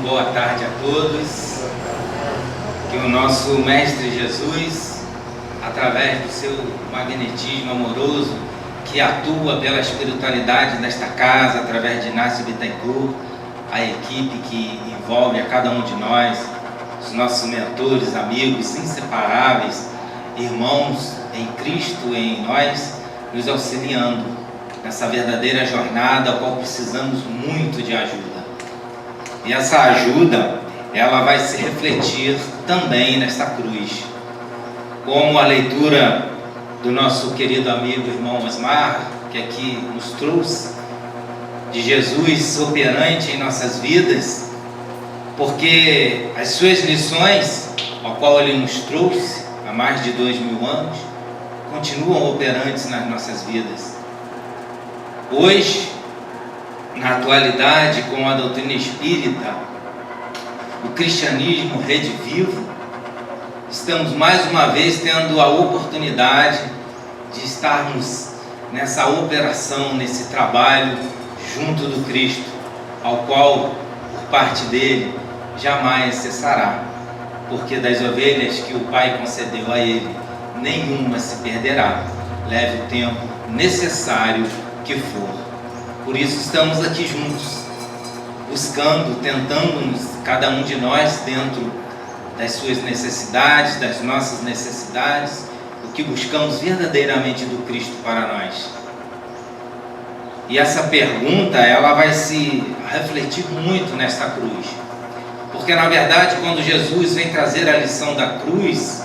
boa tarde a todos. Que o nosso Mestre Jesus, através do seu magnetismo amoroso, que atua pela espiritualidade desta casa, através de Inácio Bittencourt, a equipe que envolve a cada um de nós, os nossos mentores, amigos inseparáveis, irmãos em Cristo, em nós, nos auxiliando nessa verdadeira jornada, a qual precisamos muito de ajuda. E essa ajuda, ela vai se refletir também nesta cruz. Como a leitura do nosso querido amigo irmão Osmar, que aqui nos trouxe, de Jesus operante em nossas vidas, porque as suas lições, ao qual ele nos trouxe há mais de 2000 anos, continuam operantes nas nossas vidas. Hoje, na atualidade, com a doutrina espírita, o cristianismo redivivo, estamos mais uma vez tendo a oportunidade de estarmos nessa operação, nesse trabalho junto do Cristo, ao qual, por parte dele, jamais cessará, porque das ovelhas que o Pai concedeu a ele, nenhuma se perderá, leve o tempo necessário que for. Por isso estamos aqui juntos, buscando, tentando-nos, cada um de nós, dentro das suas necessidades, das nossas necessidades, o que buscamos verdadeiramente do Cristo para nós. E essa pergunta, ela vai se refletir muito nesta cruz, porque na verdade, quando Jesus vem trazer a lição da cruz,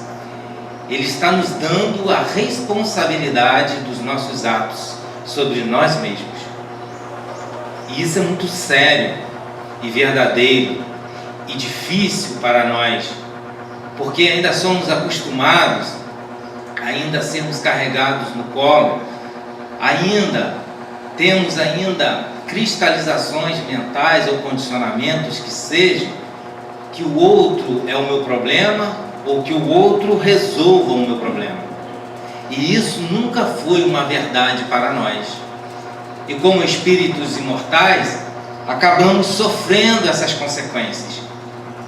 ele está nos dando a responsabilidade dos nossos atos sobre nós mesmos. E isso é muito sério e verdadeiro e difícil para nós, porque ainda somos acostumados a sermos carregados no colo, temos cristalizações mentais ou condicionamentos que sejam que o outro é o meu problema ou que o outro resolva o meu problema. E isso nunca foi uma verdade para nós. E como espíritos imortais, acabamos sofrendo essas consequências.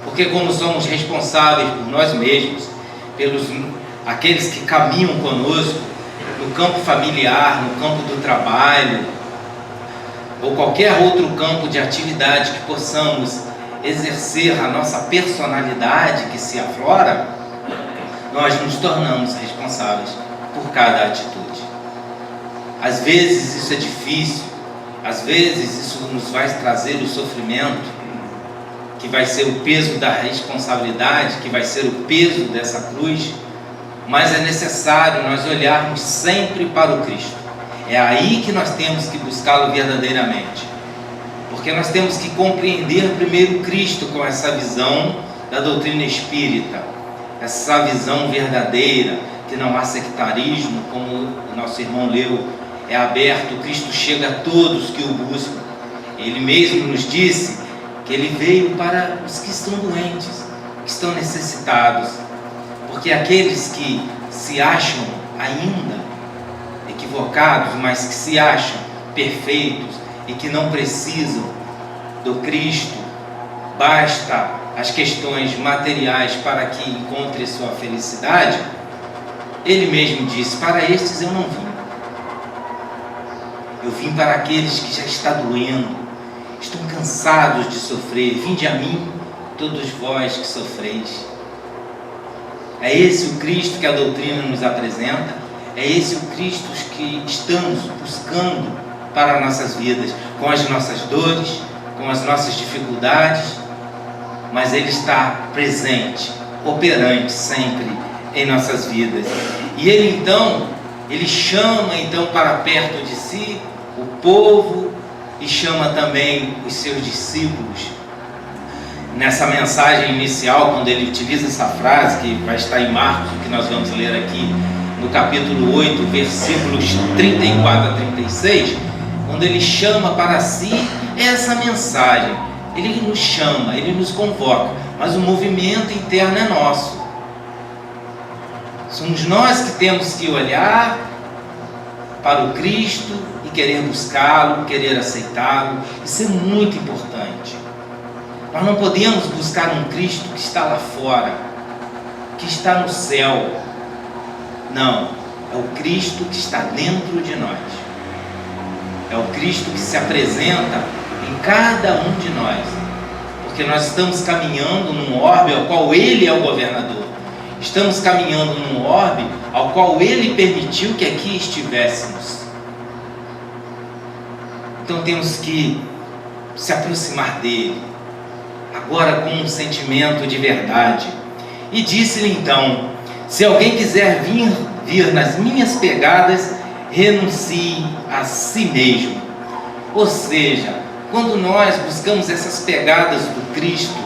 Porque como somos responsáveis por nós mesmos, pelos aqueles que caminham conosco, no campo familiar, no campo do trabalho, ou qualquer outro campo de atividade que possamos exercer a nossa personalidade que se aflora, nós nos tornamos responsáveis por cada atitude. Às vezes isso é difícil, às vezes isso nos vai trazer o sofrimento, que vai ser o peso da responsabilidade, que vai ser o peso dessa cruz, mas é necessário nós olharmos sempre para o Cristo. É aí que nós temos que buscá-lo verdadeiramente, porque nós temos que compreender primeiro Cristo com essa visão da doutrina espírita, essa visão verdadeira, que não há sectarismo, como o nosso irmão leu, é aberto, Cristo chega a todos que o buscam. Ele mesmo nos disse que ele veio para os que estão doentes, que estão necessitados, porque aqueles que se acham ainda equivocados, mas que se acham perfeitos e que não precisam do Cristo, basta as questões materiais para que encontre sua felicidade, ele mesmo disse: para estes eu não vim. Eu vim para aqueles que já está doendo, estão cansados de sofrer. Vinde a mim, todos vós que sofreis. É esse o Cristo que a doutrina nos apresenta, é esse o Cristo que estamos buscando para nossas vidas, com as nossas dores, com as nossas dificuldades, mas Ele está presente, operante sempre em nossas vidas. E Ele chama então para perto de si o povo e chama também os seus discípulos. Nessa mensagem inicial, quando ele utiliza essa frase, que vai estar em Marcos, que nós vamos ler aqui no capítulo 8, versículos 34 a 36, quando ele chama para si essa mensagem, ele nos chama, ele nos convoca, mas o movimento interno é nosso. Somos nós que temos que olhar para o Cristo e querer buscá-lo, querer aceitá-lo. Isso é muito importante. Nós não podemos buscar um Cristo que está lá fora, que está no céu. Não, é o Cristo que está dentro de nós. É o Cristo que se apresenta em cada um de nós. Porque nós estamos caminhando num orbe ao qual Ele é o governador. Estamos caminhando num orbe ao qual Ele permitiu que aqui estivéssemos. Então temos que se aproximar dEle, agora com um sentimento de verdade. E disse-lhe então: se alguém quiser vir nas minhas pegadas, renuncie a si mesmo. Ou seja, quando nós buscamos essas pegadas do Cristo,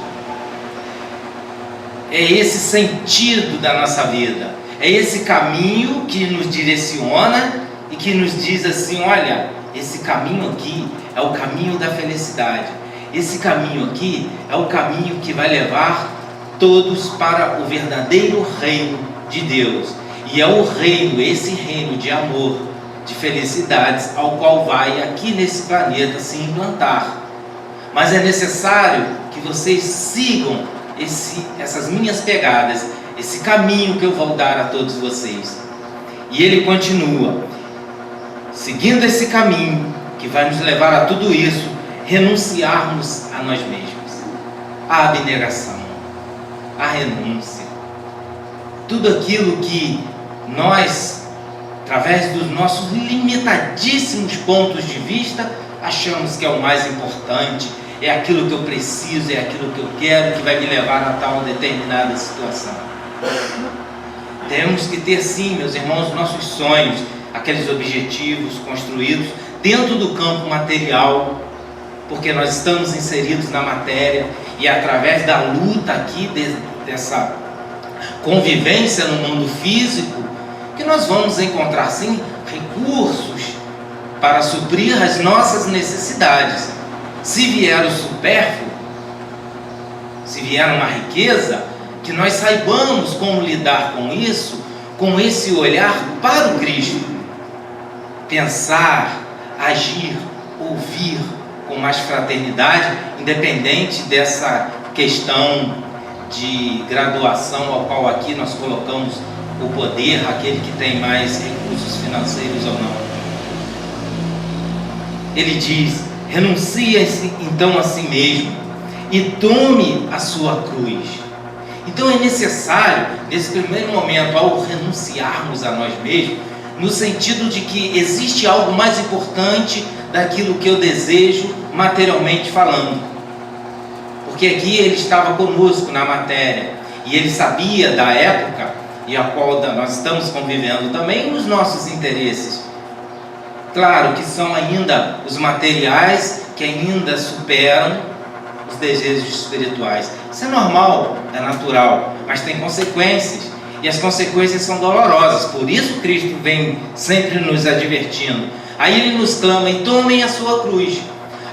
é esse sentido da nossa vida, é esse caminho que nos direciona e que nos diz assim: olha, esse caminho aqui é o caminho da felicidade, esse caminho aqui é o caminho que vai levar todos para o verdadeiro reino de Deus. E é o reino, esse reino de amor, de felicidades, ao qual vai aqui nesse planeta se implantar. Mas é necessário que vocês sigam essas minhas pegadas, esse caminho que eu vou dar a todos vocês. E ele continua: seguindo esse caminho que vai nos levar a tudo isso, renunciarmos a nós mesmos, a abnegação, a renúncia, tudo aquilo que nós, através dos nossos limitadíssimos pontos de vista, achamos que é o mais importante, é aquilo que eu preciso, é aquilo que eu quero, que vai me levar a tal determinada situação. Temos que ter sim, meus irmãos, nossos sonhos, aqueles objetivos construídos dentro do campo material, porque nós estamos inseridos na matéria, e através da luta aqui, dessa convivência no mundo físico, que nós vamos encontrar sim recursos para suprir as nossas necessidades. Se vier o supérfluo, se vier uma riqueza, que nós saibamos como lidar com isso, com esse olhar para o Cristo. Pensar, agir, ouvir com mais fraternidade, independente dessa questão de graduação ao qual aqui nós colocamos o poder, aquele que tem mais recursos financeiros ou não. Ele diz: renuncie-se então a si mesmo e tome a sua cruz. Então é necessário, nesse primeiro momento, ao renunciarmos a nós mesmos, no sentido de que existe algo mais importante daquilo que eu desejo materialmente falando. Porque aqui ele estava conosco na matéria, e ele sabia da época e a qual nós estamos convivendo também, os nossos interesses. Claro que são ainda os materiais que ainda superam os desejos espirituais. Isso é normal, é natural, mas tem consequências, e as consequências são dolorosas. Por isso Cristo vem sempre nos advertindo. Aí ele nos clama: e tomem a sua cruz.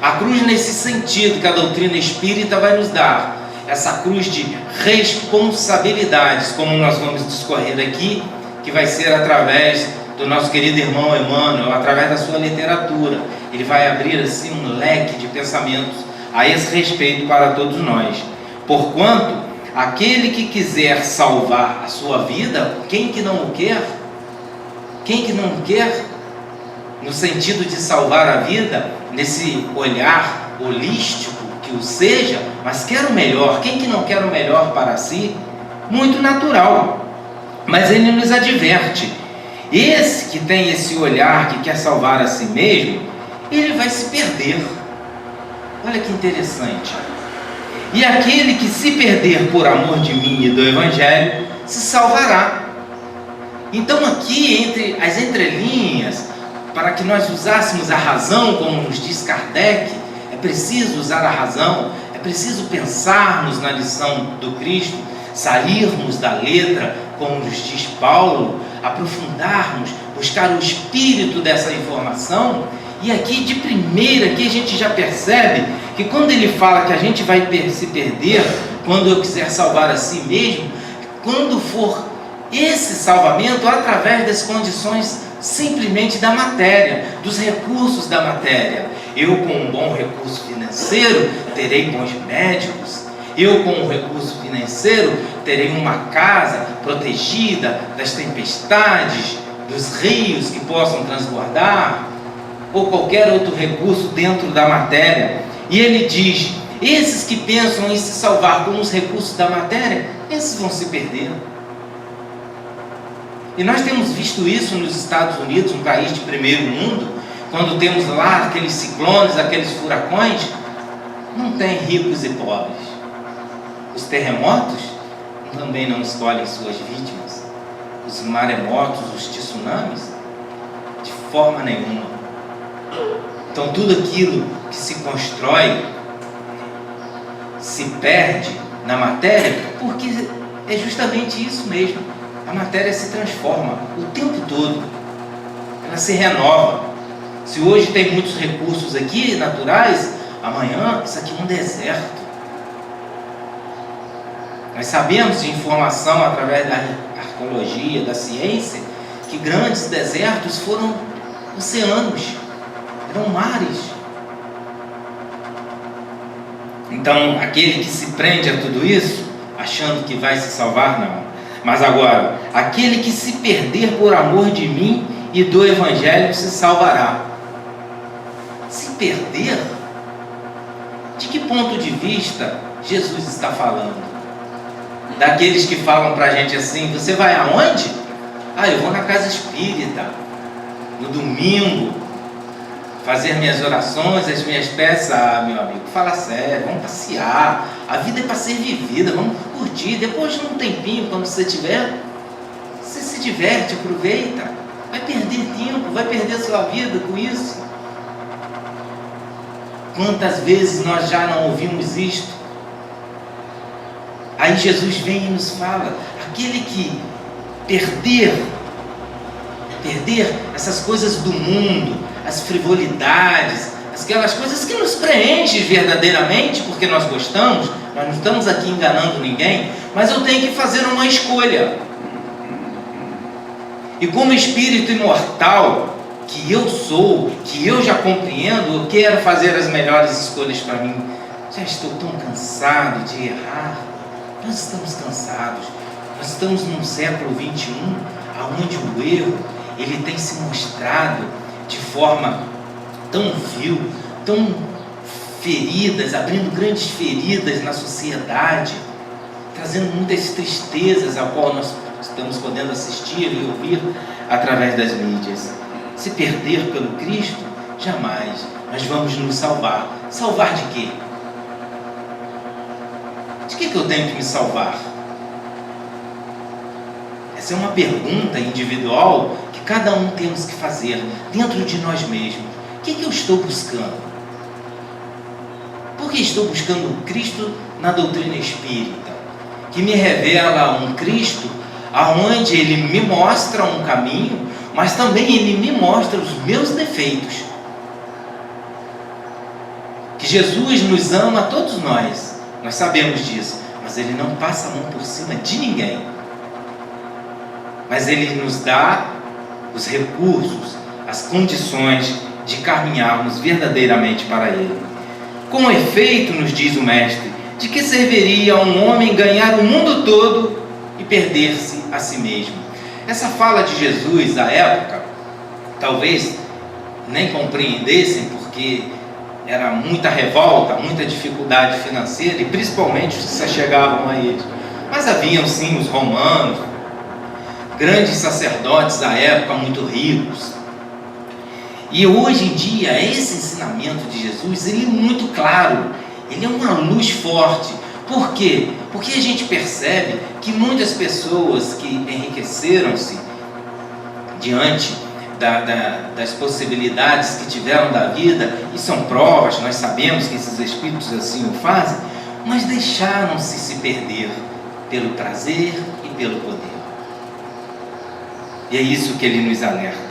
A cruz nesse sentido que a doutrina espírita vai nos dar, essa cruz de responsabilidades, como nós vamos discorrer aqui, que vai ser através do nosso querido irmão Emmanuel, através da sua literatura. Ele vai abrir assim um leque de pensamentos a esse respeito para todos nós. Porquanto aquele que quiser salvar a sua vida, quem que não o quer? Quem que não o quer? No sentido de salvar a vida, nesse olhar holístico que o seja, mas quer o melhor. Quem que não quer o melhor para si? Muito natural. Mas ele nos adverte: esse que tem esse olhar, que quer salvar a si mesmo, ele vai se perder. Olha que interessante. E aquele que se perder por amor de mim e do Evangelho, se salvará. Então aqui, entre as entrelinhas, para que nós usássemos a razão, como nos diz Kardec, é preciso usar a razão, é preciso pensarmos na lição do Cristo, sairmos da letra, como nos diz Paulo, aprofundarmos, buscar o espírito dessa informação. E aqui de primeira, aqui a gente já percebe que quando ele fala que a gente vai se perder, quando eu quiser salvar a si mesmo, quando for esse salvamento através das condições simplesmente da matéria, dos recursos da matéria. Eu, com um bom recurso financeiro, terei bons médicos. Eu, com um recurso financeiro, terei uma casa protegida das tempestades, dos rios que possam transbordar, ou qualquer outro recurso dentro da matéria. E ele diz: esses que pensam em se salvar com os recursos da matéria, esses vão se perder. E nós temos visto isso nos Estados Unidos, um país de primeiro mundo, quando temos lá aqueles ciclones, aqueles furacões, não tem ricos e pobres. Os terremotos também não escolhem suas vítimas. Os maremotos, os tsunamis, de forma nenhuma. Então tudo aquilo que se constrói se perde na matéria, porque é justamente isso mesmo. A matéria se transforma o tempo todo, ela se renova. Se hoje tem muitos recursos aqui naturais, amanhã isso aqui é um deserto. Nós sabemos de informação através da arqueologia, da ciência, que grandes desertos foram oceanos, eram mares. Então, aquele que se prende a tudo isso, achando que vai se salvar, não. Mas agora, aquele que se perder por amor de mim e do Evangelho se salvará. Se perder? De que ponto de vista Jesus está falando? Daqueles que falam pra gente assim: você vai aonde? Eu vou na casa espírita, no domingo, fazer minhas orações, as minhas peças. Meu amigo, fala sério, vamos passear. A vida é para ser vivida, vamos curtir. Depois de um tempinho, quando você tiver, você se diverte, aproveita. Vai perder tempo, vai perder sua vida com isso. Quantas vezes nós já não ouvimos isto? Aí Jesus vem e nos fala: aquele que perder essas coisas do mundo, as frivolidades, aquelas coisas que nos preenchem verdadeiramente, porque nós gostamos, nós não estamos aqui enganando ninguém, mas eu tenho que fazer uma escolha. E como espírito imortal que eu sou, que eu já compreendo, eu quero fazer as melhores escolhas para mim. Já estou tão cansado de errar. Nós estamos cansados. Nós estamos num século 21, onde o erro ele tem se mostrado de forma tão vil, tão feridas, abrindo grandes feridas na sociedade, trazendo muitas tristezas a qual nós estamos podendo assistir e ouvir através das mídias. Se perder pelo Cristo, jamais. Nós vamos nos salvar. Salvar de quê? De que eu tenho que me salvar? Essa é uma pergunta individual que cada um temos que fazer dentro de nós mesmos. O que eu estou buscando? Por que estou buscando Cristo na doutrina espírita? Que me revela um Cristo aonde Ele me mostra um caminho, mas também Ele me mostra os meus defeitos. Que Jesus nos ama a todos nós sabemos disso, mas Ele não passa a mão por cima de ninguém. Mas Ele nos dá os recursos, as condições de caminharmos verdadeiramente para Ele. Com efeito, nos diz o Mestre, de que serviria a um homem ganhar o mundo todo e perder-se a si mesmo? Essa fala de Jesus, à época, talvez nem compreendessem, porque era muita revolta, muita dificuldade financeira, e principalmente os que se achegavam a eles. Mas haviam sim os romanos, grandes sacerdotes à época, muito ricos. E hoje em dia, esse ensinamento de Jesus, ele é muito claro, ele é uma luz forte. Por quê? Porque a gente percebe que muitas pessoas que enriqueceram-se diante das possibilidades que tiveram da vida, e são provas, nós sabemos que esses espíritos assim o fazem, mas deixaram-se se perder pelo prazer e pelo poder. E é isso que ele nos alerta.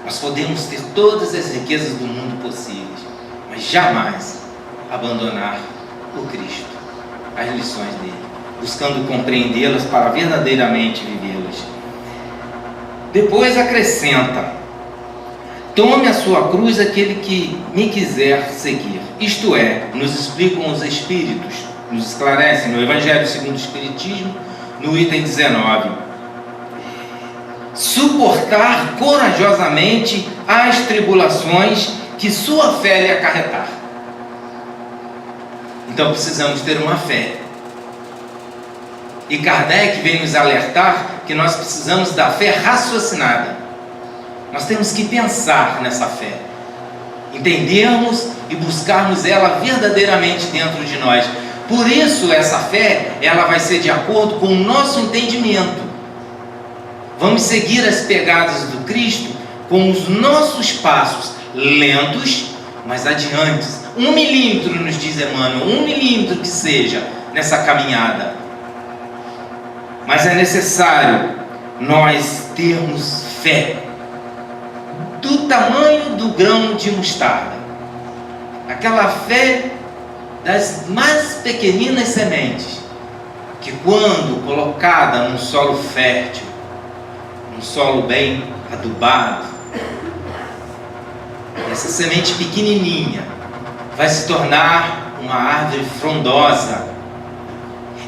Nós podemos ter todas as riquezas do mundo possíveis, mas jamais abandonar o Cristo, as lições dele, buscando compreendê-las para verdadeiramente vivê-las. Depois acrescenta: tome a sua cruz aquele que me quiser seguir. Isto é, nos explicam os Espíritos, nos esclarecem no Evangelho segundo o Espiritismo, no item 19. Suportar corajosamente as tribulações que sua fé lhe acarretar. Então precisamos ter uma fé. E Kardec vem nos alertar que nós precisamos da fé raciocinada. Nós temos que pensar nessa fé, entendermos e buscarmos ela verdadeiramente dentro de nós. Por isso essa fé, ela vai ser de acordo com o nosso entendimento. Vamos seguir as pegadas do Cristo com os nossos passos, lentos, mas adiantes. 1 milímetro, nos diz Emmanuel, 1 milímetro que seja nessa caminhada. Mas é necessário nós termos fé do tamanho do grão de mostarda, aquela fé das mais pequeninas sementes, que quando colocada num solo fértil, num solo bem adubado, essa semente pequenininha vai se tornar uma árvore frondosa,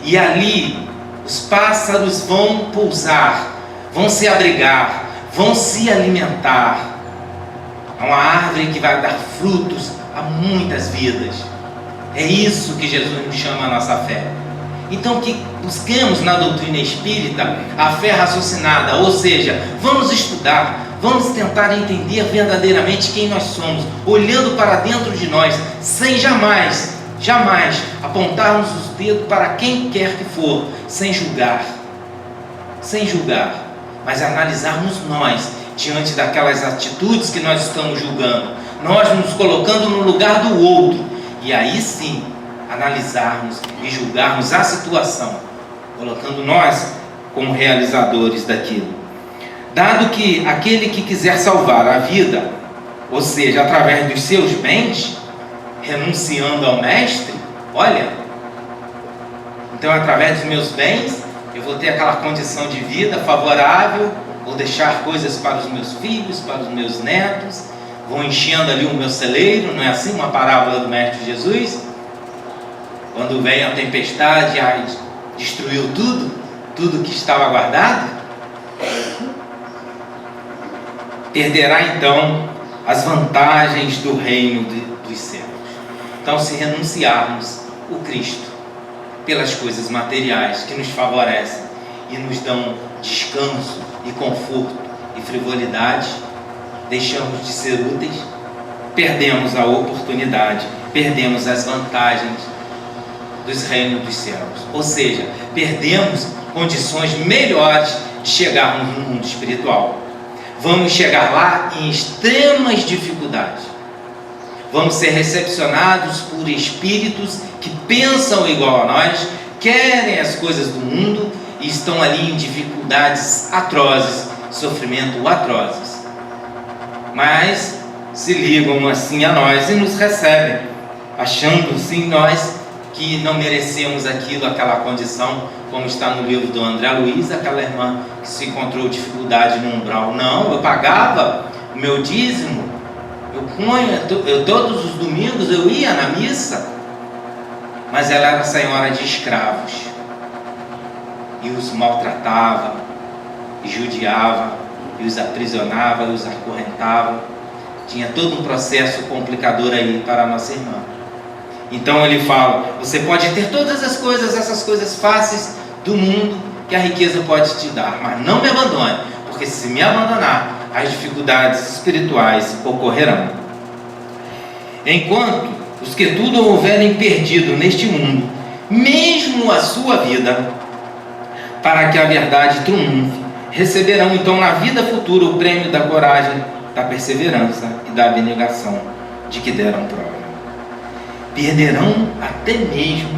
e ali os pássaros vão pousar, vão se abrigar, vão se alimentar. É uma árvore que vai dar frutos a muitas vidas. É isso que Jesus nos chama a nossa fé. Então que busquemos na doutrina espírita a fé raciocinada, ou seja, vamos estudar, vamos tentar entender verdadeiramente quem nós somos, olhando para dentro de nós, sem jamais apontarmos os dedos para quem quer que for, sem julgar, mas analisarmos nós, diante daquelas atitudes que nós estamos julgando, nós nos colocando no lugar do outro, e aí sim, analisarmos e julgarmos a situação, colocando nós como realizadores daquilo. Dado que aquele que quiser salvar a vida, ou seja, através dos seus bens, renunciando ao mestre, olha, então através dos meus bens, eu vou ter aquela condição de vida favorável, vou deixar coisas para os meus filhos, para os meus netos, vou enchendo ali o meu celeiro, não é assim uma parábola do Mestre Jesus? Quando vem a tempestade, destruiu tudo que estava guardado, perderá então as vantagens do reino dos céus. Então, se renunciarmos o Cristo pelas coisas materiais que nos favorecem e nos dão descanso e conforto e frivolidade, deixamos de ser úteis, perdemos a oportunidade, perdemos as vantagens dos reinos dos céus, ou seja, perdemos condições melhores de chegarmos no mundo espiritual. Vamos chegar lá em extremas dificuldades, vamos ser recepcionados por espíritos que pensam igual a nós, querem as coisas do mundo e estão ali em dificuldades atrozes, sofrimento atrozes, mas se ligam assim a nós e nos recebem, achando sim nós que não merecemos aquela condição, como está no livro do André Luiz, aquela irmã que se encontrou dificuldade no umbral. Não, eu pagava o meu dízimo, eu todos os domingos eu ia na missa, mas ela era senhora de escravos e os maltratava, e judiava, e os aprisionava, e os acorrentava. Tinha todo um processo complicador aí para a nossa irmã. Então ele fala, você pode ter todas as coisas, essas coisas fáceis do mundo que a riqueza pode te dar, mas não me abandone, porque se me abandonar, as dificuldades espirituais ocorrerão. Enquanto os que tudo houverem perdido neste mundo, mesmo a sua vida, para que a verdade triunfe, receberão então na vida futura o prêmio da coragem, da perseverança e da abnegação de que deram prova. Perderão até mesmo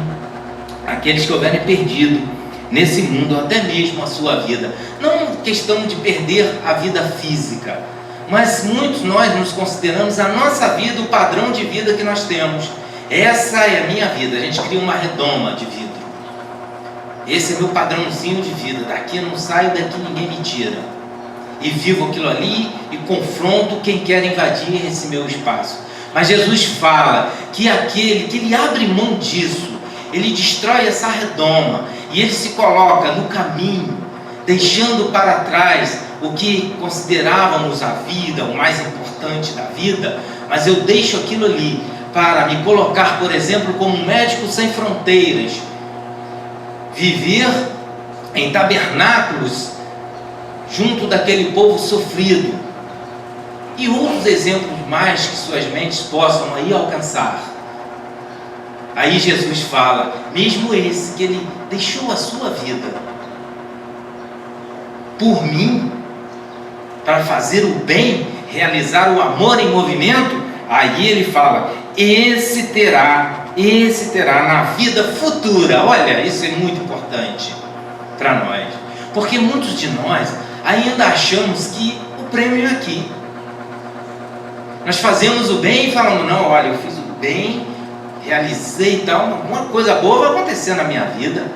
aqueles que houverem perdido nesse mundo, até mesmo a sua vida. Não questão de perder a vida física, mas muitos nós nos consideramos a nossa vida, o padrão de vida que nós temos. Essa é a minha vida. A gente cria uma redoma de vidro. Esse é meu padrãozinho de vida. Daqui eu não saio, daqui ninguém me tira. e vivo aquilo ali e confronto quem quer invadir esse meu espaço. Mas Jesus fala que aquele que ele abre mão disso, ele destrói essa redoma e ele se coloca no caminho, deixando para trás o que considerávamos a vida, o mais importante da vida, mas eu deixo aquilo ali para me colocar, por exemplo, como um médico sem fronteiras, viver em tabernáculos junto daquele povo sofrido, e outros exemplos mais que suas mentes possam aí alcançar. Aí Jesus fala, mesmo esse que ele deixou a sua vida por mim, para fazer o bem, realizar o amor em movimento, aí ele fala, esse terá na vida futura. Olha, isso é muito importante para nós, porque muitos de nós ainda achamos que o prêmio é aqui. Nós fazemos o bem e falamos, não, olha, eu fiz o bem, realizei e tal, alguma coisa boa vai acontecer na minha vida.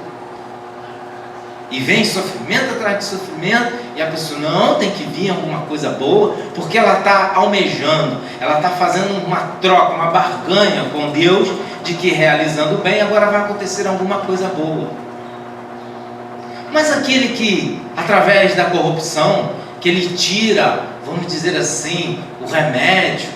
E vem sofrimento atrás de sofrimento, e a pessoa, não, tem que vir alguma coisa boa, porque ela está almejando, ela está fazendo uma troca, uma barganha com Deus, de que realizando o bem, agora vai acontecer alguma coisa boa. Mas aquele que, através da corrupção, que ele tira, vamos dizer assim, o remédio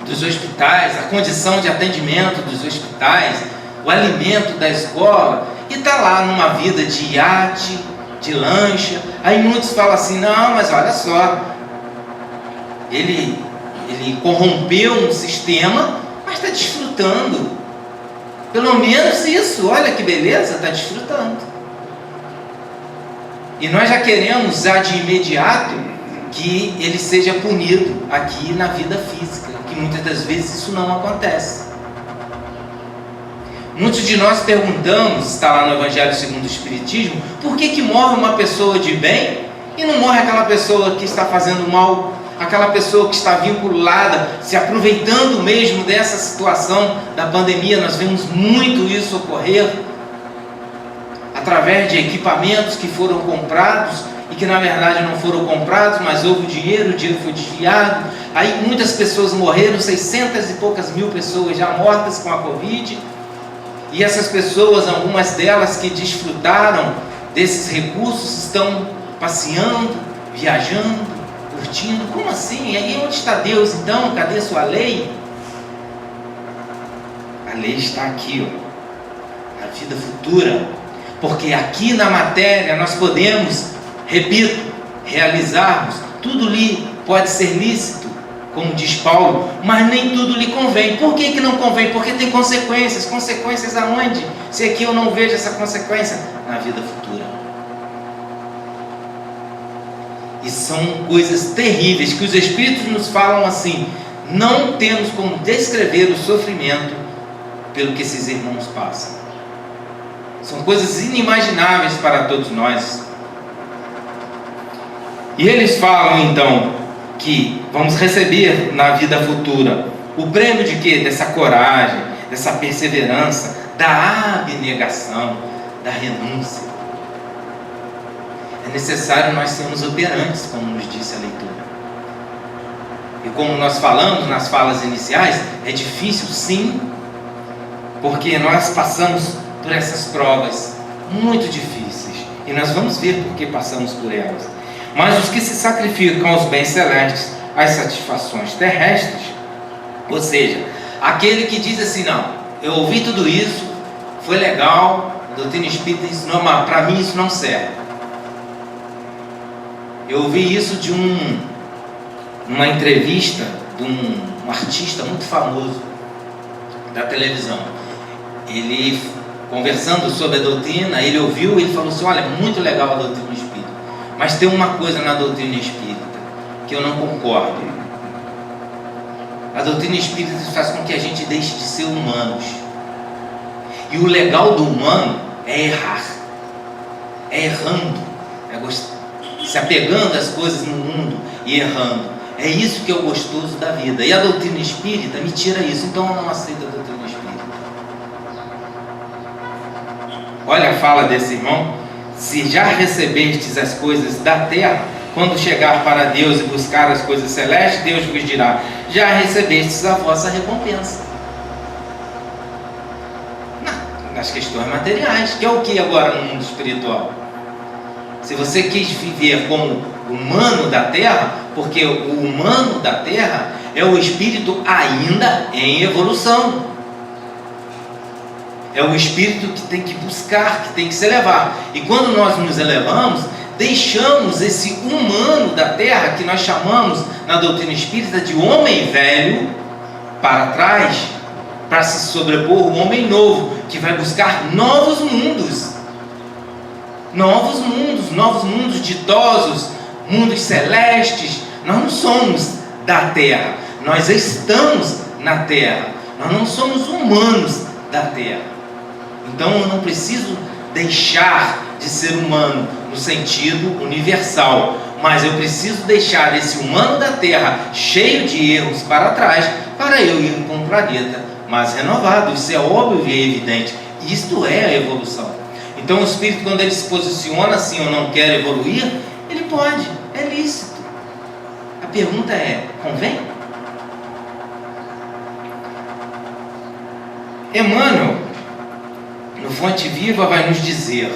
dos hospitais, a condição de atendimento dos hospitais, o alimento da escola, e está lá numa vida de iate, de lancha. Aí muitos falam assim, não, mas olha só, ele corrompeu um sistema, mas está desfrutando. Pelo menos isso, olha que beleza, está desfrutando. E nós já queremos já de imediato que ele seja punido aqui na vida física, que muitas das vezes isso não acontece. Muitos de nós perguntamos, está lá no Evangelho segundo o Espiritismo, por que morre uma pessoa de bem e não morre aquela pessoa que está fazendo mal, aquela pessoa que está vinculada, se aproveitando mesmo dessa situação da pandemia. Nós vemos muito isso ocorrer através de equipamentos que foram comprados e que na verdade não foram comprados, mas houve o dinheiro foi desviado. Aí muitas pessoas morreram, 600 e poucas mil pessoas já mortas com a Covid. E essas pessoas, algumas delas que desfrutaram desses recursos, estão passeando, viajando, curtindo. Como assim? E aí onde está Deus então? Cadê sua lei? A lei está aqui, ó, na vida futura. Porque aqui na matéria nós podemos, repito, realizarmos. Tudo lhe pode ser lícito, como diz Paulo, mas nem tudo lhe convém. Por que não convém? Porque tem consequências. Consequências aonde? Se aqui eu não vejo essa consequência, na vida futura. E são coisas terríveis que os Espíritos nos falam assim, não temos como descrever o sofrimento pelo que esses irmãos passam. São coisas inimagináveis para todos nós. E eles falam então que vamos receber na vida futura o prêmio de quê? Dessa coragem, dessa perseverança, da abnegação, da renúncia. É necessário nós sermos operantes, como nos disse a leitura. E como nós falamos nas falas iniciais, é difícil sim, porque nós passamos por essas provas muito difíceis, e nós vamos ver por que passamos por elas. Mas os que se sacrificam aos bens celestes, às satisfações terrestres, ou seja, aquele que diz assim, não, eu ouvi tudo isso, foi legal, a doutrina espírita ensinou, mas para mim isso não serve. Eu ouvi isso de uma entrevista de um artista muito famoso da televisão. Ele, conversando sobre a doutrina, ele ouviu e ele falou assim, olha, muito legal a doutrina espírita, mas tem uma coisa na doutrina espírita que eu não concordo. A doutrina espírita faz com que a gente deixe de ser humanos. E o legal do humano é errar, é errando, é se apegando às coisas no mundo e errando. É isso que é o gostoso da vida. E a doutrina espírita me tira isso, então eu não aceito a doutrina espírita. Olha a fala desse irmão: se já recebestes as coisas da terra, quando chegar para Deus e buscar as coisas celestes, Deus vos dirá: já recebestes a vossa recompensa. Nas questões materiais, que é o que agora no mundo espiritual? Se você quis viver como humano da terra, porque o humano da terra é o espírito ainda em evolução, é o espírito que tem que buscar, que tem que se elevar. E quando nós nos elevamos, deixamos esse humano da terra, que nós chamamos na doutrina espírita de homem velho, para trás, para se sobrepor o homem novo, que vai buscar novos mundos ditosos, mundos celestes. Nós não somos da terra, nós estamos na terra, nós não somos humanos da terra. Então eu não preciso deixar de ser humano no sentido universal, mas eu preciso deixar esse humano da terra cheio de erros para trás, para eu ir para um planeta mais renovado. Isso é óbvio e evidente. Isto é a evolução. Então o espírito, quando ele se posiciona assim: eu não quero evoluir, ele pode, é lícito. A pergunta é: convém? Emmanuel, no Fonte Viva, vai nos dizer: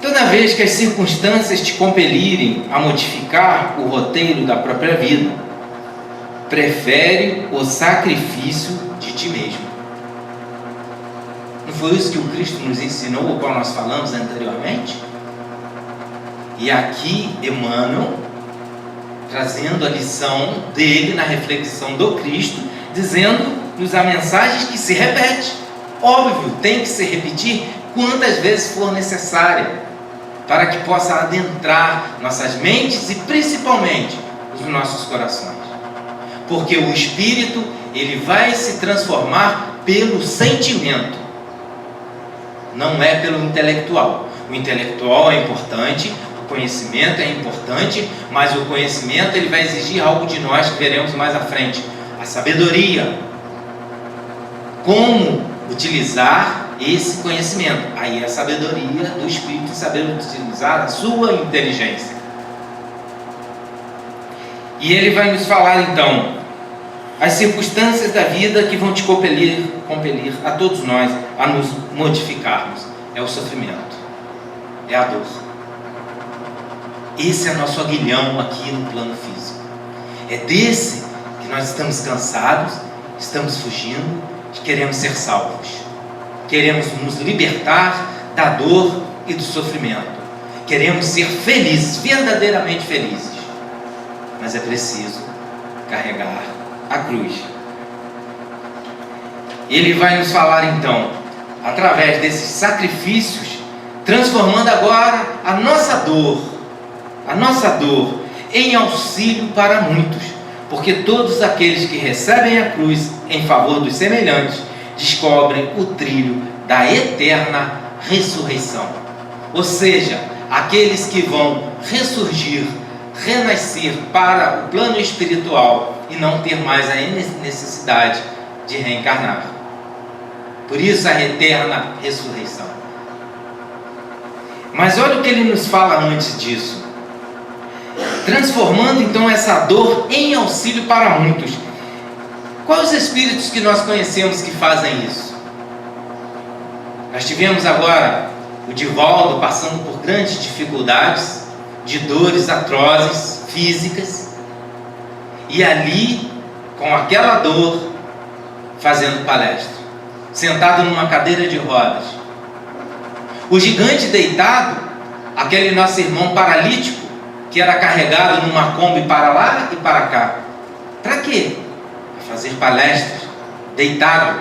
toda vez que as circunstâncias te compelirem a modificar o roteiro da própria vida, prefere o sacrifício de ti mesmo. Não foi isso que o Cristo nos ensinou, o qual nós falamos anteriormente? E aqui Emmanuel, trazendo a lição dele na reflexão do Cristo, dizendo-nos a mensagem que se repete. Óbvio, tem que se repetir quantas vezes for necessária, para que possa adentrar nossas mentes e principalmente os nossos corações. Porque o espírito, ele vai se transformar pelo sentimento, não é pelo intelectual. O intelectual é importante, o conhecimento é importante, mas o conhecimento, ele vai exigir algo de nós que veremos mais à frente: a sabedoria. Como utilizar esse conhecimento? Aí é a sabedoria do espírito, saber utilizar a sua inteligência. E ele vai nos falar então as circunstâncias da vida que vão te compelir a todos nós a nos modificarmos. É o sofrimento, é a dor. Esse é nosso aguilhão aqui no plano físico. É desse que nós estamos cansados, estamos fugindo, e queremos ser salvos. Queremos nos libertar da dor e do sofrimento. Queremos ser felizes, verdadeiramente felizes. Mas é preciso carregar a cruz. Ele vai nos falar então, através desses sacrifícios, transformando agora a nossa dor em auxílio para muitos, porque todos aqueles que recebem a cruz em favor dos semelhantes descobrem o trilho da eterna ressurreição. Ou seja, aqueles que vão ressurgir, renascer para o plano espiritual e não ter mais a necessidade de reencarnar. Por isso a eterna ressurreição. Mas olha o que ele nos fala antes disso. Transformando então essa dor em auxílio para muitos. Quais os espíritos que nós conhecemos que fazem isso? Nós tivemos agora o Divaldo passando por grandes dificuldades, de dores atrozes, físicas, e ali, com aquela dor, fazendo palestra, sentado numa cadeira de rodas. O gigante deitado, aquele nosso irmão paralítico, que era carregado numa Kombi para lá e para cá. Para quê? Para fazer palestras, deitado.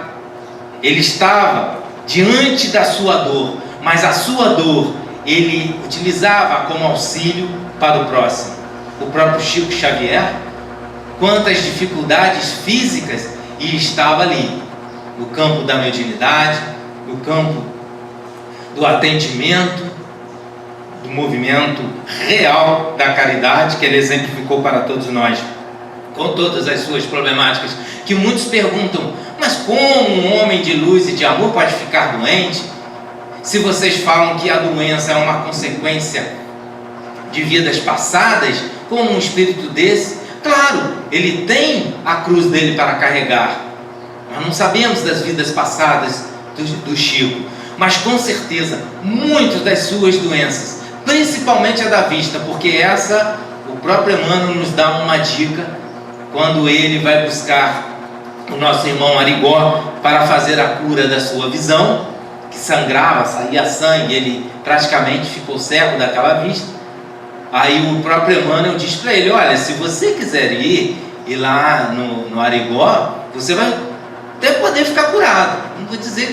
Ele estava diante da sua dor, mas a sua dor ele utilizava como auxílio para o próximo. O próprio Chico Xavier, quantas dificuldades físicas, e estava ali, no campo da mediunidade, no campo do atendimento, do movimento real da caridade, que ele exemplificou para todos nós, com todas as suas problemáticas, que muitos perguntam: mas como um homem de luz e de amor pode ficar doente? Se vocês falam que a doença é uma consequência de vidas passadas, como um espírito desse? Claro, ele tem a cruz dele para carregar. Nós não sabemos das vidas passadas do Chico, mas com certeza muitas das suas doenças, principalmente a da vista, porque essa o próprio Emmanuel nos dá uma dica quando ele vai buscar o nosso irmão Arigó para fazer a cura da sua visão, que sangrava, saía sangue, ele praticamente ficou cego daquela vista. Aí o próprio Emmanuel diz para ele: olha, se você quiser ir lá no Arigó, você vai até poder ficar curado. Não vou dizer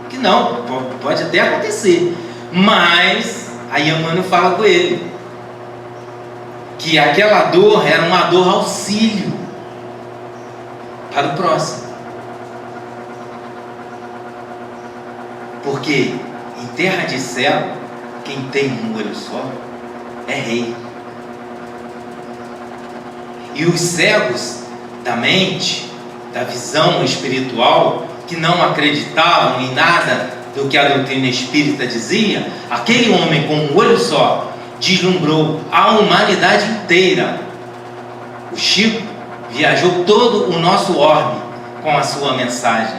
que não, pode até acontecer, mas aí Emmanuel fala com ele que aquela dor era uma dor auxílio para o próximo, porque em terra de cego, quem tem um olho só é rei. E os cegos da mente, da visão espiritual, que não acreditavam em nada do que a doutrina espírita dizia, aquele homem com um olho só deslumbrou a humanidade inteira. O Chico viajou todo o nosso orbe com a sua mensagem.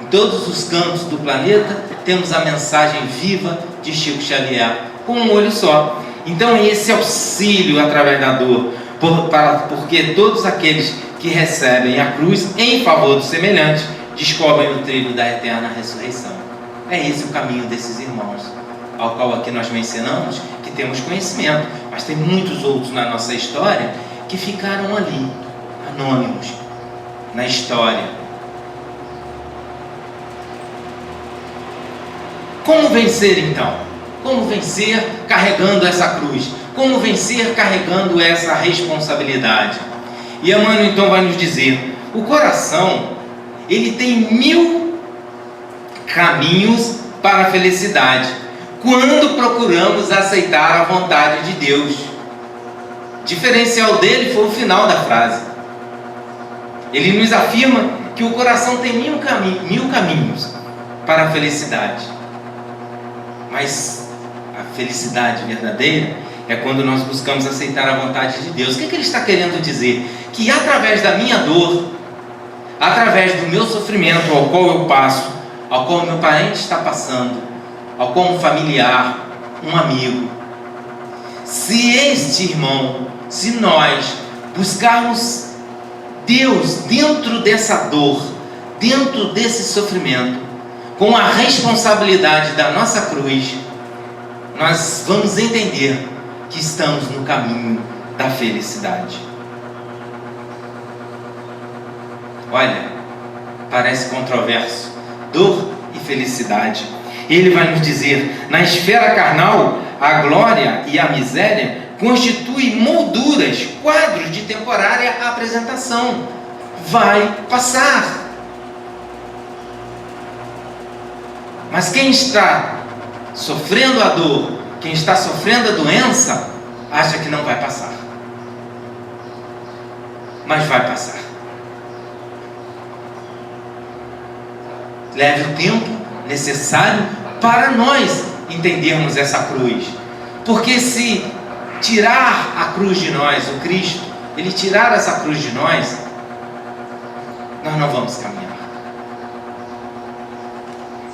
Em todos os cantos do planeta temos a mensagem viva de Chico Xavier, com um olho só. Então é esse auxílio através da dor, porque todos aqueles que recebem a cruz em favor do semelhante descobrem o trilho da eterna ressurreição. É esse o caminho desses irmãos, ao qual aqui nós mencionamos que temos conhecimento, mas tem muitos outros na nossa história que ficaram ali, anônimos, na história. Como vencer então? Como vencer carregando essa cruz? Como vencer carregando essa responsabilidade? E Emmanuel então vai nos dizer: o coração, ele tem 1000 caminhos para a felicidade, quando procuramos aceitar a vontade de Deus. O diferencial dele foi o final da frase. Ele nos afirma que o coração tem 1000 caminhos para a felicidade, mas a felicidade verdadeira é quando nós buscamos aceitar a vontade de Deus. O que ele está querendo dizer? Que através da minha dor, através do meu sofrimento ao qual eu passo, ao qual meu parente está passando, ao qual um familiar, um amigo, se este irmão, se nós buscarmos Deus dentro dessa dor, dentro desse sofrimento, com a responsabilidade da nossa cruz, nós vamos entender que estamos no caminho da felicidade. Olha, parece controverso, dor e felicidade. Ele vai nos dizer: na esfera carnal, a glória e a miséria constituem molduras, quadros de temporária apresentação. Vai passar. Mas quem está sofrendo a dor, quem está sofrendo a doença, acha que não vai passar. Mas vai passar. Leve o tempo necessário para nós entendermos essa cruz. Porque se tirar a cruz de nós, o Cristo, ele tirar essa cruz de nós, nós não vamos caminhar.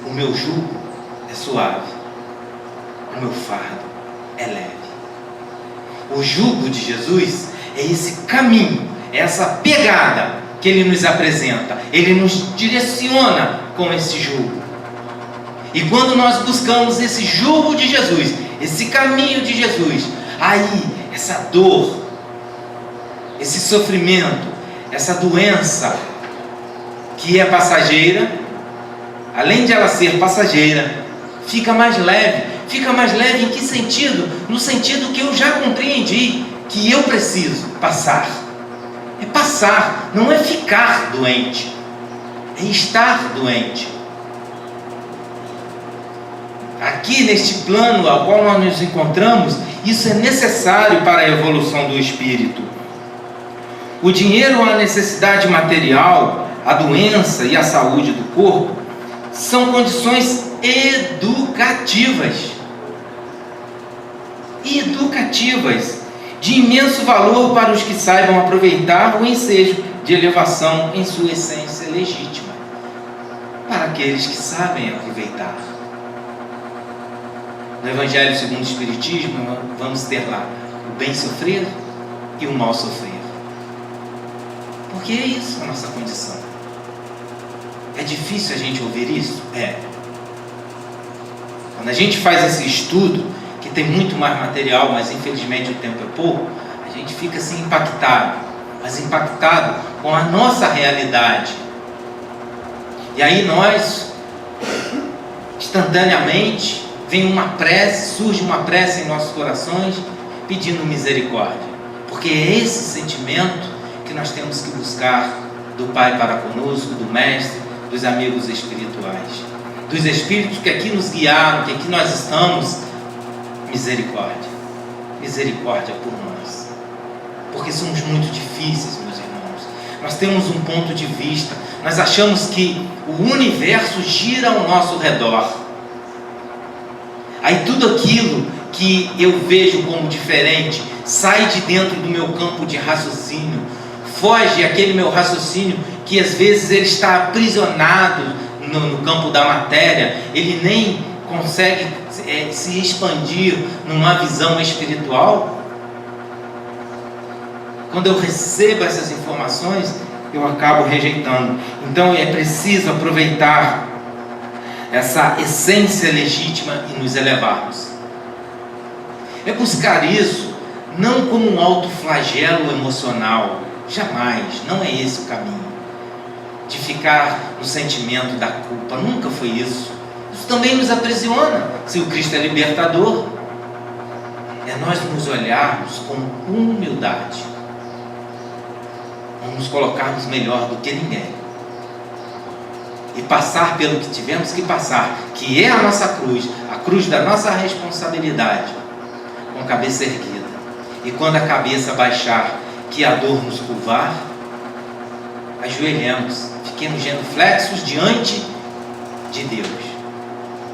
O meu jugo é suave, o meu fardo é leve. O jugo de Jesus é esse caminho, é essa pegada que ele nos apresenta. Ele nos direciona com esse jugo. E quando nós buscamos esse jugo de Jesus, esse caminho de Jesus, aí essa dor, esse sofrimento, essa doença que é passageira, além de ela ser passageira, fica mais leve. Fica mais leve em que sentido? No sentido que eu já compreendi que eu preciso passar. É passar, não é ficar doente, é estar doente. Aqui neste plano ao qual nós nos encontramos, isso é necessário para a evolução do espírito. O dinheiro, a necessidade material, a doença e a saúde do corpo são condições educativas. e educativas, de imenso valor para os que saibam aproveitar o ensejo de elevação em sua essência legítima, para aqueles que sabem aproveitar. No Evangelho segundo o Espiritismo, vamos ter lá o bem sofrer e o mal sofrer. Porque é isso a nossa condição. É difícil a gente ouvir isso? É. Quando a gente faz esse estudo, que tem muito mais material, mas infelizmente o tempo é pouco, a gente fica assim impactado, mas impactado com a nossa realidade. E aí nós, instantaneamente, vem uma prece, surge uma prece em nossos corações, pedindo misericórdia. Porque é esse sentimento que nós temos que buscar do Pai para conosco, do Mestre, dos amigos espirituais, dos Espíritos que aqui nos guiaram, que aqui nós estamos. Misericórdia, misericórdia por nós, porque somos muito difíceis, meus irmãos. Nós temos um ponto de vista, nós achamos que o universo gira ao nosso redor. Aí tudo aquilo que eu vejo como diferente sai de dentro do meu campo de raciocínio, foge aquele meu raciocínio que às vezes ele está aprisionado no campo da matéria, ele nem consegue se expandir numa visão espiritual. Quando eu recebo essas informações, eu acabo rejeitando. Então é preciso aproveitar essa essência legítima e nos elevarmos. É buscar isso não como um autoflagelo emocional, jamais, não é esse o caminho. De ficar no sentimento da culpa, nunca foi isso. Isso também nos aprisiona. Se o Cristo é libertador, é nós nos olharmos com humildade, nos colocarmos melhor do que ninguém e passar pelo que tivemos que passar, que é a nossa cruz, a cruz da nossa responsabilidade, com a cabeça erguida. E quando a cabeça baixar, que a dor nos curvar, ajoelhemos, fiquemos genuflexos diante de Deus,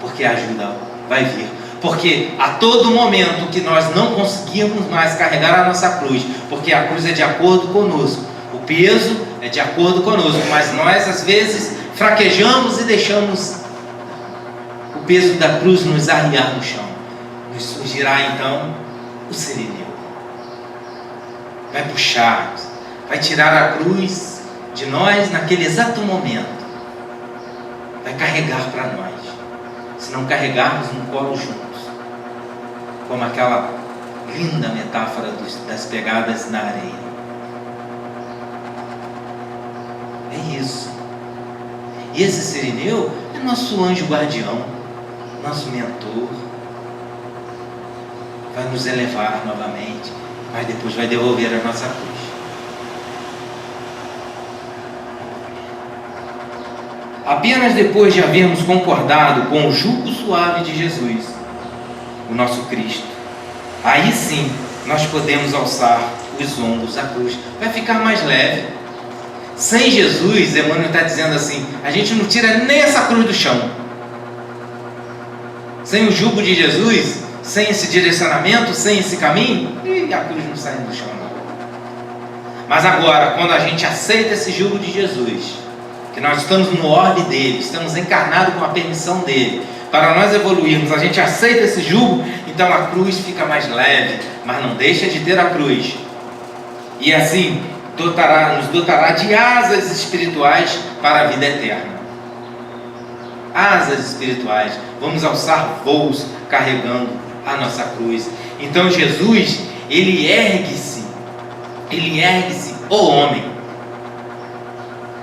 porque a ajuda vai vir. Porque a todo momento que nós não conseguimos mais carregar a nossa cruz, porque a cruz é de acordo conosco, o peso é de acordo conosco, mas nós às vezes fraquejamos e deixamos o peso da cruz nos arriar no chão. Nos surgirá então o Sirineu, vai puxar, vai tirar a cruz de nós naquele exato momento, vai carregar para nós, se não carregarmos no colo juntos, como aquela linda metáfora das pegadas na areia. É isso. E esse Sirineu é nosso anjo guardião, nosso mentor, vai nos elevar novamente, mas depois vai devolver a nossa cruz. Apenas depois de havermos concordado com o jugo suave de Jesus, o nosso Cristo, aí sim nós podemos alçar os ombros à cruz, vai ficar mais leve. Sem Jesus, Emmanuel está dizendo assim, a gente não tira nem essa cruz do chão. Sem o jugo de Jesus, sem esse direcionamento, sem esse caminho, e a cruz não sai do chão não. Mas agora, quando a gente aceita esse jugo de Jesus, que nós estamos no orbe dele, estamos encarnados com a permissão dele, para nós evoluirmos, a gente aceita esse jugo, então a cruz fica mais leve, mas não deixa de ter a cruz. E assim nos dotará de asas espirituais para a vida eterna. Asas espirituais, vamos alçar voos carregando a nossa cruz. Então Jesus, ele ergue-se, o homem,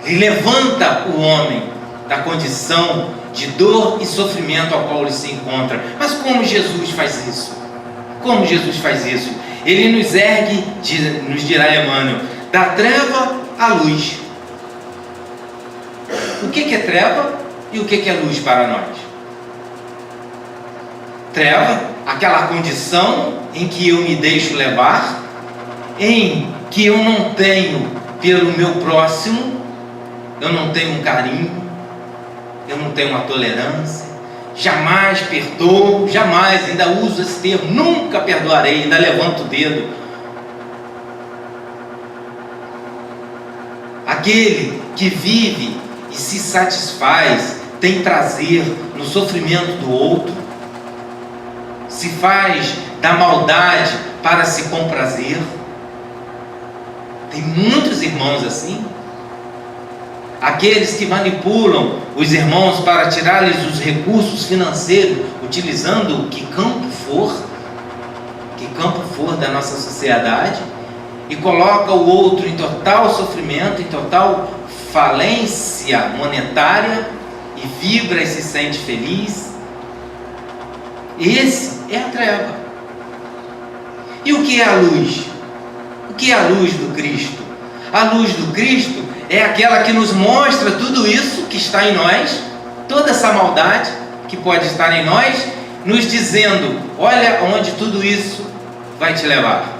ele levanta o homem da condição de dor e sofrimento ao qual ele se encontra. Mas como Jesus faz isso? Como Jesus faz isso? Ele nos ergue, nos dirá Emmanuel, da treva à luz. O que é treva e o que é luz para nós? Treva, aquela condição em que eu me deixo levar, em que eu não tenho pelo meu próximo, eu não tenho um carinho, eu não tenho uma tolerância. jamais perdoo, jamais, ainda uso esse termo, nunca perdoarei, ainda levanto o dedo. Aquele que vive e se satisfaz, tem prazer no sofrimento do outro, se faz da maldade para se comprazer. Tem muitos irmãos assim. Aqueles que manipulam os irmãos para tirar-lhes os recursos financeiros, utilizando o que campo for da nossa sociedade, e coloca o outro em total sofrimento, em total falência monetária, e vibra e se sente feliz. Esse é a treva. E o que é a luz? O que é a luz do Cristo? A luz do Cristo é aquela que nos mostra tudo isso que está em nós, toda essa maldade que pode estar em nós, nos dizendo: olha onde tudo isso vai te levar,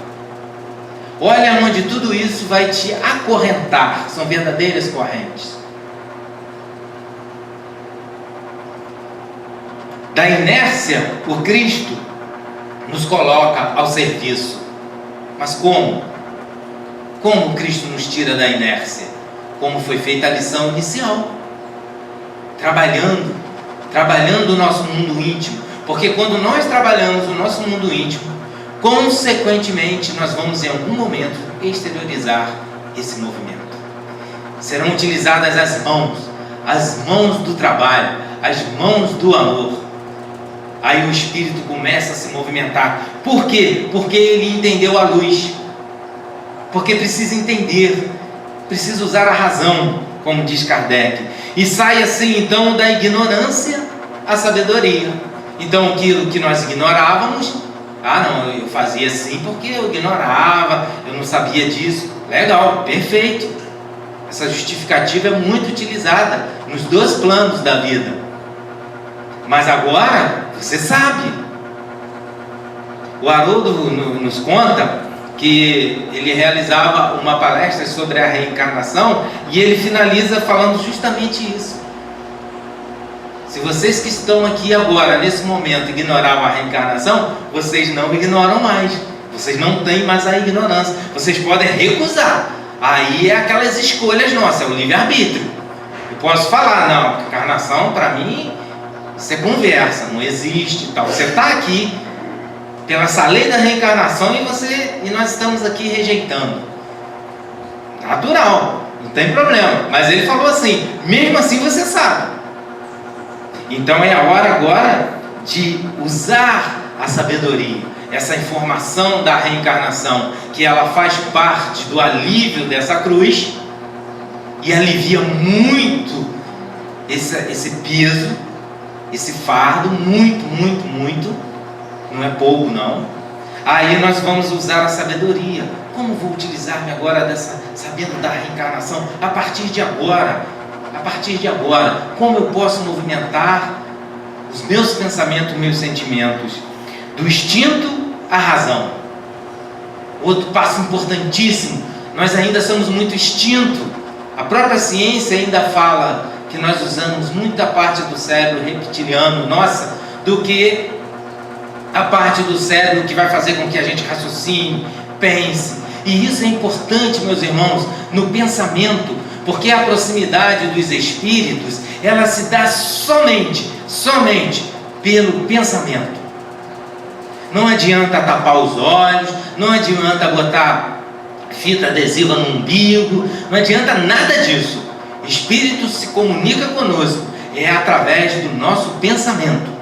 olha onde tudo isso vai te acorrentar. São verdadeiras correntes. Da inércia, o Cristo nos coloca ao serviço. Mas como? Como Cristo nos tira da inércia? Como foi feita a lição inicial, trabalhando o nosso mundo íntimo, porque quando nós trabalhamos o nosso mundo íntimo, consequentemente nós vamos em algum momento exteriorizar esse movimento. Serão utilizadas as mãos do trabalho, as mãos do amor. Aí o Espírito começa a se movimentar. Por quê? Porque ele entendeu a luz, porque precisa entender, precisa usar a razão, como diz Kardec, e sai assim então da ignorância à sabedoria. Então aquilo que nós ignorávamos, não, eu fazia assim porque eu ignorava, eu não sabia disso. Legal, perfeito. Essa justificativa é muito utilizada nos dois planos da vida. Mas agora você sabe. O Haroldo nos conta que ele realizava uma palestra sobre a reencarnação, e ele finaliza falando justamente isso. Se vocês que estão aqui agora, nesse momento, ignoravam a reencarnação, vocês não ignoram mais. Vocês não têm mais a ignorância. Vocês podem recusar. Aí é aquelas escolhas nossas, é o livre-arbítrio. Eu posso falar: não, a reencarnação para mim, isso é conversa, não existe e tal. Você está aqui pela essa lei da reencarnação e nós estamos aqui rejeitando. Natural, não tem problema. Mas ele falou assim: mesmo assim você sabe. Então é a hora agora de usar a sabedoria, essa informação da reencarnação, que ela faz parte do alívio dessa cruz e alivia muito esse peso, esse fardo, muito, não é pouco não. Aí nós vamos usar a sabedoria. Como vou utilizar-me agora sabendo da reencarnação a partir de agora? Como eu posso movimentar os meus pensamentos, meus sentimentos, do instinto à razão? Outro passo importantíssimo: nós ainda somos muito instinto. A própria ciência ainda fala que nós usamos muita parte do cérebro reptiliano do que a parte do cérebro que vai fazer com que a gente raciocine, pense. E isso é importante, meus irmãos, no pensamento, porque a proximidade dos espíritos, ela se dá somente pelo pensamento. Não adianta tapar os olhos, não adianta botar fita adesiva no umbigo, não adianta nada disso. O Espírito se comunica conosco, é através do nosso pensamento.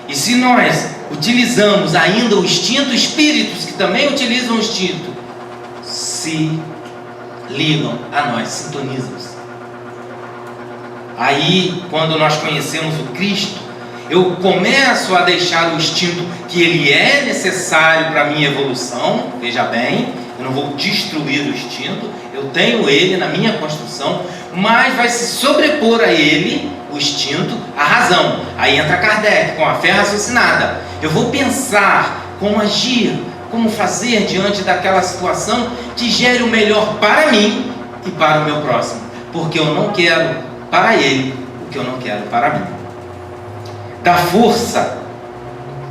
E se nós utilizamos ainda o instinto, espíritos que também utilizam o instinto se ligam a nós, sintonizam-se. Aí, quando nós conhecemos o Cristo, eu começo a deixar o instinto, que ele é necessário para a minha evolução. Veja bem, eu não vou destruir o instinto, eu tenho ele na minha construção, mas vai se sobrepor a ele, o instinto, a razão. Aí entra Kardec com a fé raciocinada. Eu vou pensar como agir, como fazer diante daquela situação que gere o melhor para mim e para o meu próximo, porque eu não quero para ele o que eu não quero para mim. da força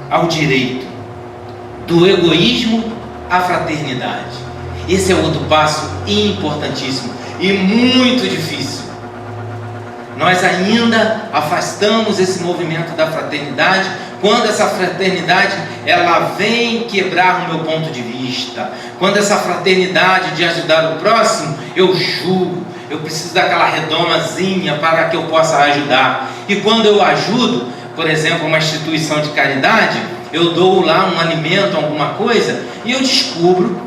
ao direito, do egoísmo à fraternidade. Esse é outro passo importantíssimo e muito difícil. Nós ainda afastamos esse movimento da fraternidade quando essa fraternidade ela vem quebrar o meu ponto de vista. Quando essa fraternidade de ajudar o próximo, eu julgo, eu preciso daquela redomazinha para que eu possa ajudar. E quando eu ajudo, por exemplo, uma instituição de caridade, eu dou lá um alimento, alguma coisa, e eu descubro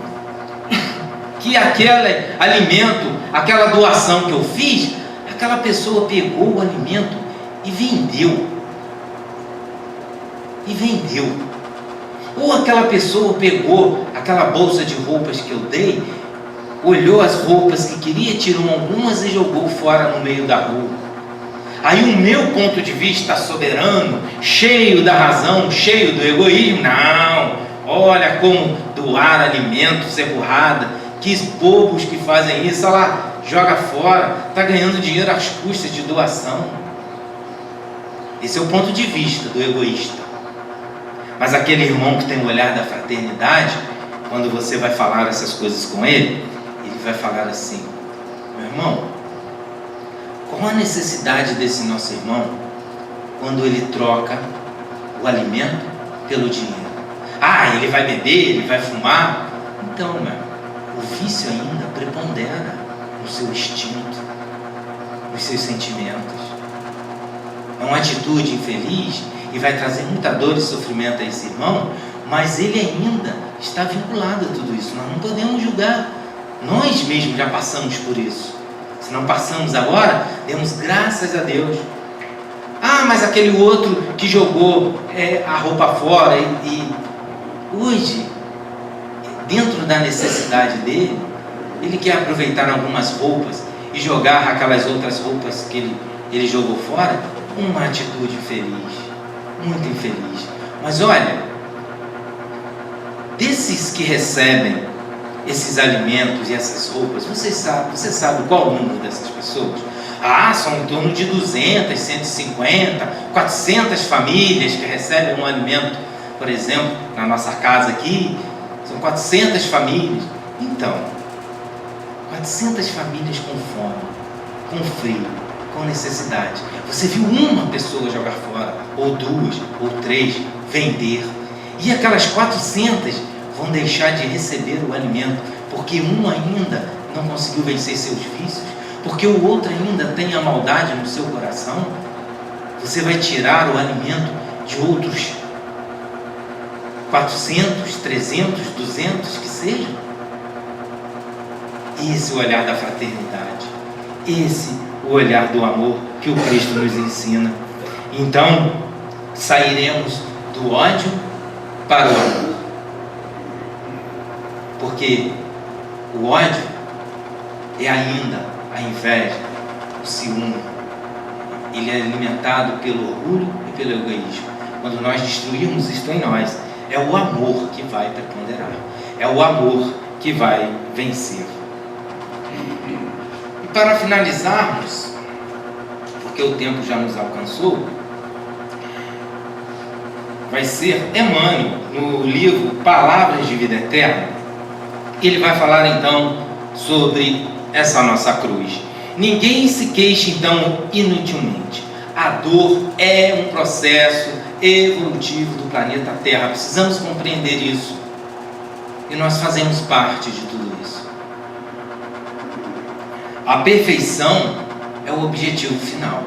que aquele alimento, aquela doação que eu fiz, aquela pessoa pegou o alimento e vendeu. Ou aquela pessoa pegou aquela bolsa de roupas que eu dei, olhou as roupas que queria, tirou algumas e jogou fora no meio da rua. Aí o meu ponto de vista soberano, cheio da razão, cheio do egoísmo, não, olha como doar alimentos é burrada, que bobos que fazem isso, olha lá, joga fora, está ganhando dinheiro às custas de doação. Esse é o ponto de vista do egoísta. Mas aquele irmão que tem o olhar da fraternidade, quando você vai falar essas coisas com ele, ele vai falar assim: meu irmão, qual a necessidade desse nosso irmão quando ele troca o alimento pelo dinheiro? Ah, ele vai beber, ele vai fumar. Então, meu, o vício ainda prepondera no seu instinto, nos seus sentimentos. É uma atitude infeliz e vai trazer muita dor e sofrimento a esse irmão, mas ele ainda está vinculado a tudo isso. Nós não podemos julgar. Nós mesmos já passamos por isso. Se não passamos agora, demos graças a Deus. Ah, mas aquele outro que jogou a roupa fora e hoje, dentro da necessidade dele, ele quer aproveitar algumas roupas e jogar aquelas outras roupas que ele jogou fora. Uma atitude infeliz, muito infeliz. Mas olha, desses que recebem esses alimentos e essas roupas, você sabe qual o número dessas pessoas? Ah, são em torno de 200, 150, 400 famílias que recebem um alimento, por exemplo, na nossa casa aqui, são 400 famílias. Então, 400 famílias com fome, com frio, com necessidade. Você viu uma pessoa jogar fora, ou duas, ou três, vender, e aquelas 400 vão deixar de receber o alimento, porque um ainda não conseguiu vencer seus vícios, porque o outro ainda tem a maldade no seu coração. Você vai tirar o alimento de outros 400, 300, 200 que sejam? Esse é o olhar da fraternidade, esse o olhar do amor que o Cristo nos ensina. Então, sairemos do ódio para o amor. Porque o ódio é ainda a inveja, o ciúme. Ele é alimentado pelo orgulho e pelo egoísmo. Quando nós destruirmos isto em nós, é o amor que vai preponderar. É o amor que vai vencer. E para finalizarmos, porque o tempo já nos alcançou, vai ser Emmanuel, no livro Palavras de Vida Eterna. Ele vai falar então sobre essa nossa cruz. Ninguém se queixe então inutilmente. A dor é um processo evolutivo do planeta Terra. Precisamos compreender isso. E nós fazemos parte de tudo isso. A perfeição é o objetivo final.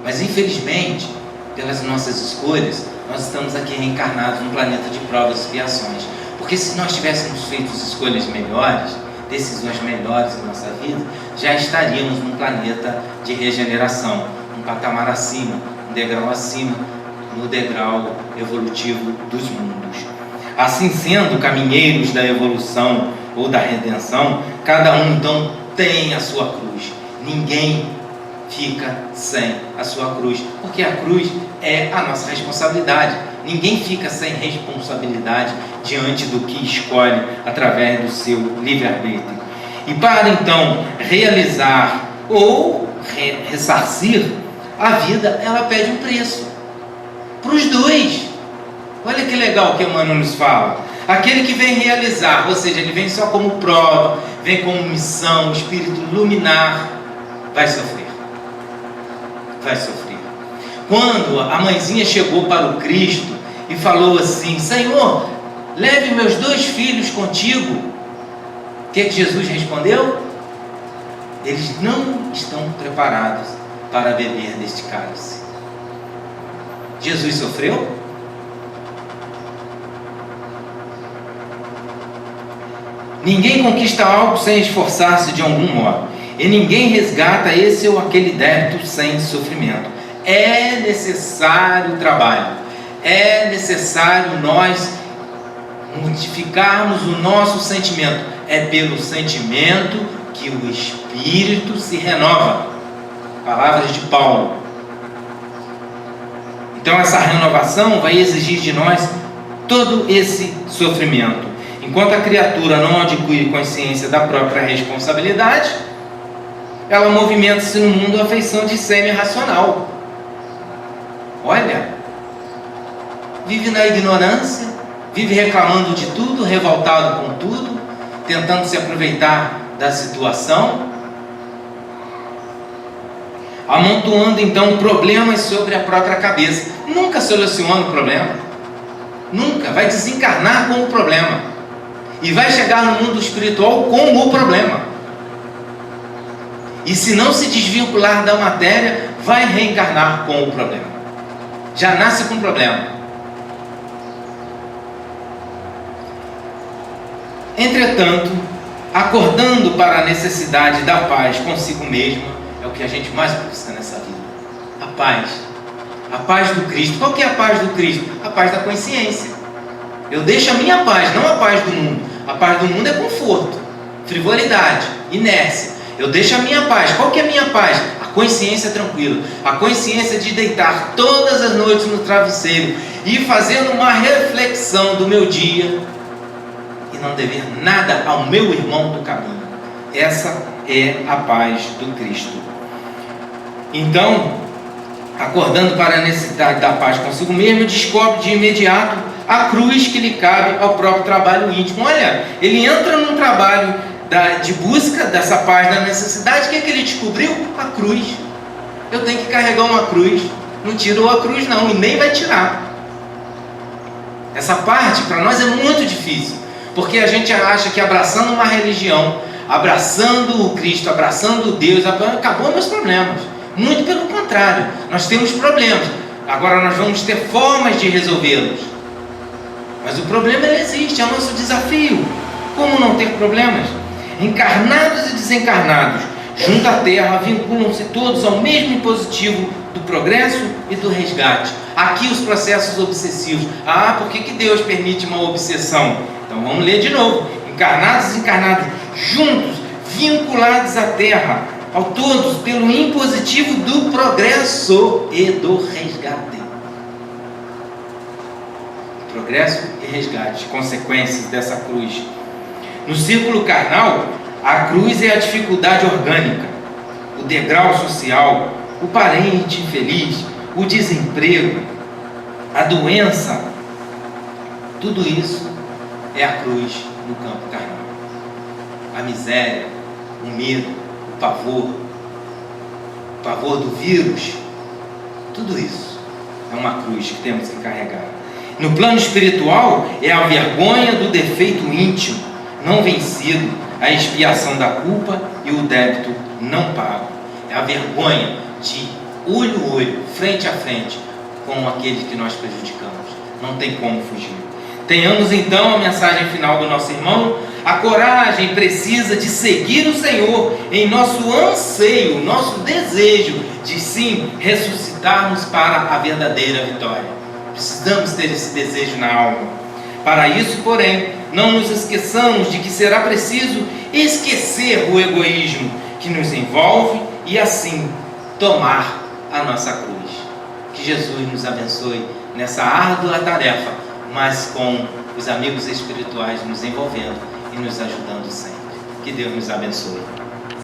Mas infelizmente, pelas nossas escolhas, nós estamos aqui reencarnados num planeta de provas e expiações. Porque se nós tivéssemos feito escolhas melhores, decisões melhores em nossa vida, já estaríamos num planeta de regeneração, um patamar acima, um degrau acima, no degrau evolutivo dos mundos. Assim sendo, caminheiros da evolução ou da redenção, cada um então tem a sua cruz. Ninguém fica sem a sua cruz, porque a cruz é a nossa responsabilidade. Ninguém fica sem responsabilidade diante do que escolhe através do seu livre-arbítrio. E para então realizar ou ressarcir a vida, ela pede um preço para os dois. Olha que legal que Emmanuel nos fala. Aquele que vem realizar, ou seja, ele vem só como prova, vem como missão, espírito luminar, vai sofrer. Vai sofrer. Quando a mãezinha chegou para o Cristo e falou assim: Senhor, leve meus 2 filhos contigo. O que Jesus respondeu? Eles não estão preparados para beber deste cálice. Jesus sofreu? Ninguém conquista algo sem esforçar-se de algum modo, e ninguém resgata esse ou aquele débito sem sofrimento. É necessário trabalho, é necessário nós modificarmos o nosso sentimento. É pelo sentimento que o espírito se renova. Palavras de Paulo. Então essa renovação vai exigir de nós todo esse sofrimento. Enquanto a criatura não adquire consciência da própria responsabilidade, ela movimenta-se no mundo à feição de semi-racional. Olha, vive na ignorância, vive reclamando de tudo, revoltado com tudo, tentando se aproveitar da situação, amontoando então problemas sobre a própria cabeça. Nunca soluciona o problema, nunca, vai desencarnar com o problema e vai chegar no mundo espiritual com o problema. E se não se desvincular da matéria, vai reencarnar com o problema. Já nasce com problema. Entretanto, acordando para a necessidade da paz consigo mesmo, é o que a gente mais busca nessa vida. A paz do Cristo. Qual que é a paz do Cristo? A paz da consciência. Eu deixo a minha paz, não a paz do mundo. A paz do mundo é conforto, frivolidade, inércia. Eu deixo a minha paz. Qual que é a minha paz? A consciência tranquila. A consciência de deitar todas as noites no travesseiro e fazendo uma reflexão do meu dia e não dever nada ao meu irmão do caminho. Essa é a paz do Cristo. Então, acordando para a necessidade da paz consigo mesmo, descobre de imediato a cruz que lhe cabe ao próprio trabalho íntimo. Olha, ele entra num trabalho de busca dessa paz, da necessidade. O que é que ele descobriu? A cruz. Eu tenho que carregar uma cruz. Não tirou a cruz não, e nem vai tirar. Essa parte para nós é muito difícil, porque a gente acha que abraçando uma religião, abraçando o Cristo, abraçando Deus, acabou meus problemas. Muito pelo contrário, nós temos problemas. Agora nós vamos ter formas de resolvê-los. Mas o problema ele existe, é o nosso desafio. Como não ter problemas? Encarnados e desencarnados, junto à Terra, vinculam-se todos ao mesmo impositivo do progresso e do resgate. Aqui os processos obsessivos. Por que Deus permite uma obsessão? Então vamos ler de novo. Encarnados e desencarnados, juntos, vinculados à Terra, ao todos, pelo impositivo do progresso e do resgate. Progresso e resgate, consequências dessa cruz. No círculo carnal, a cruz é a dificuldade orgânica, o degrau social, o parente infeliz, o desemprego, a doença. Tudo isso é a cruz no campo carnal. A miséria, o medo, o pavor do vírus, tudo isso é uma cruz que temos que carregar. No plano espiritual, é a vergonha do defeito íntimo não vencido, a expiação da culpa e o débito não pago. É a vergonha de olho a olho, frente a frente, com aqueles que nós prejudicamos. Não tem como fugir. Tenhamos então a mensagem final do nosso irmão. A coragem precisa de seguir o Senhor em nosso anseio, nosso desejo de sim ressuscitarmos para a verdadeira vitória. Precisamos ter esse desejo na alma. Para isso, porém, não nos esqueçamos de que será preciso esquecer o egoísmo que nos envolve e assim tomar a nossa cruz. Que Jesus nos abençoe nessa árdua tarefa, mas com os amigos espirituais nos envolvendo e nos ajudando sempre. Que Deus nos abençoe.